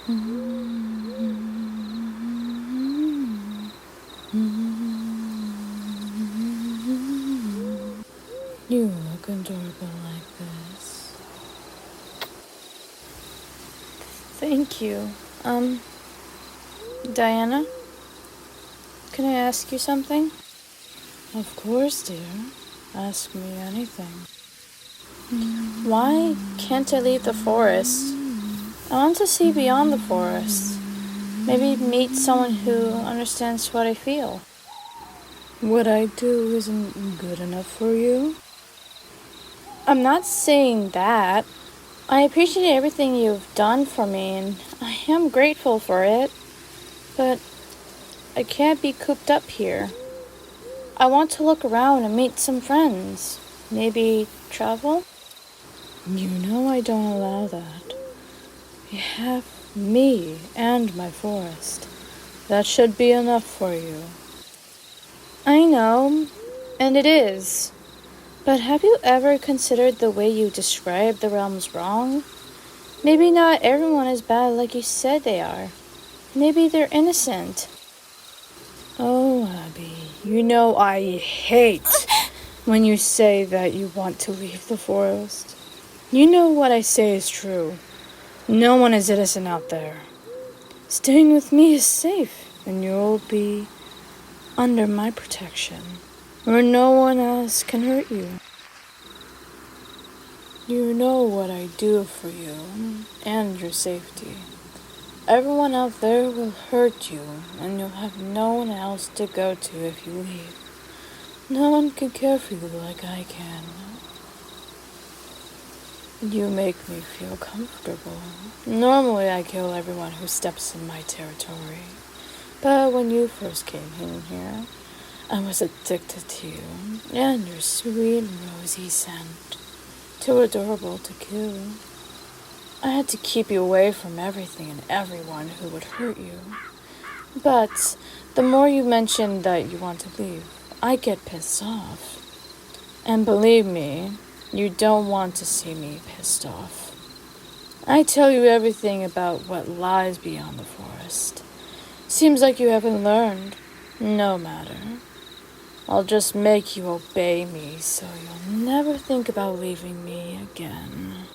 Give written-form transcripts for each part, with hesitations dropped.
You look adorable like this. Thank you. Diana? Can I ask you something? Of course, dear. Ask me anything. Why can't I leave the forest? I want to see beyond the forest. Maybe meet someone who understands what I feel. What I do isn't good enough for you? I'm not saying that. I appreciate everything you've done for me, and I am grateful for it. But I can't be cooped up here. I want to look around and meet some friends. Maybe travel? You know I don't allow that. You have me and my forest. That should be enough for you. I know, and it is. But have you ever considered the way you describe the realms wrong? Maybe not everyone is bad like you said they are. Maybe they're innocent. Oh, Abby, you know I hate when you say that you want to leave the forest. You know what I say is true. No one is innocent out there. Staying with me is safe, and you'll be under my protection, where no one else can hurt you. You know what I do for you and your safety. Everyone out there will hurt you, and you'll have no one else to go to if you leave. No one can care for you like I can. You make me feel comfortable. Normally I kill everyone who steps in my territory. But when you first came in here, I was addicted to you and your sweet rosy scent. Too adorable to kill. I had to keep you away from everything and everyone who would hurt you. But the more you mention that you want to leave, I get pissed off. And believe me, you don't want to see me pissed off. I tell you everything about what lies beyond the forest. Seems like you haven't learned. No matter. I'll just make you obey me so you'll never think about leaving me again.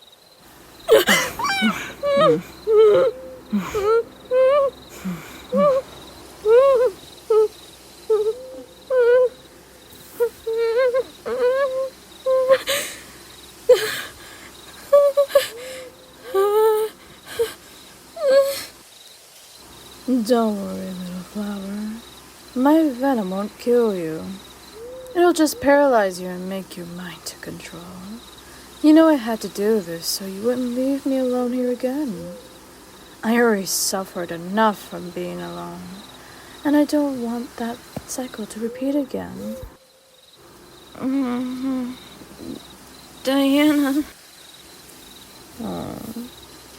Don't worry, little flower. My venom won't kill you. It'll just paralyze you and make you mine to control. You know I had to do this so you wouldn't leave me alone here again. I already suffered enough from being alone, and I don't want that cycle to repeat again. Diana. Oh,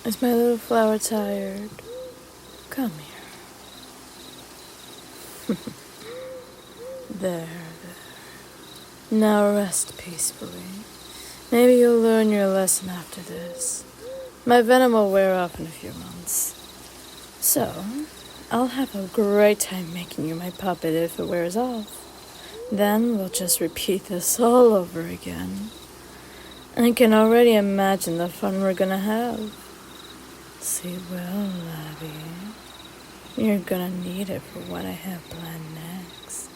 is my little flower tired? Come here. There. Now rest peacefully. Maybe you'll learn your lesson after this. My venom will wear off in a few months. So, I'll have a great time making you my puppet if it wears off. Then we'll just repeat this all over again. I can already imagine the fun we're gonna have. Sleep well, Abby. You're gonna need it for what I have planned next.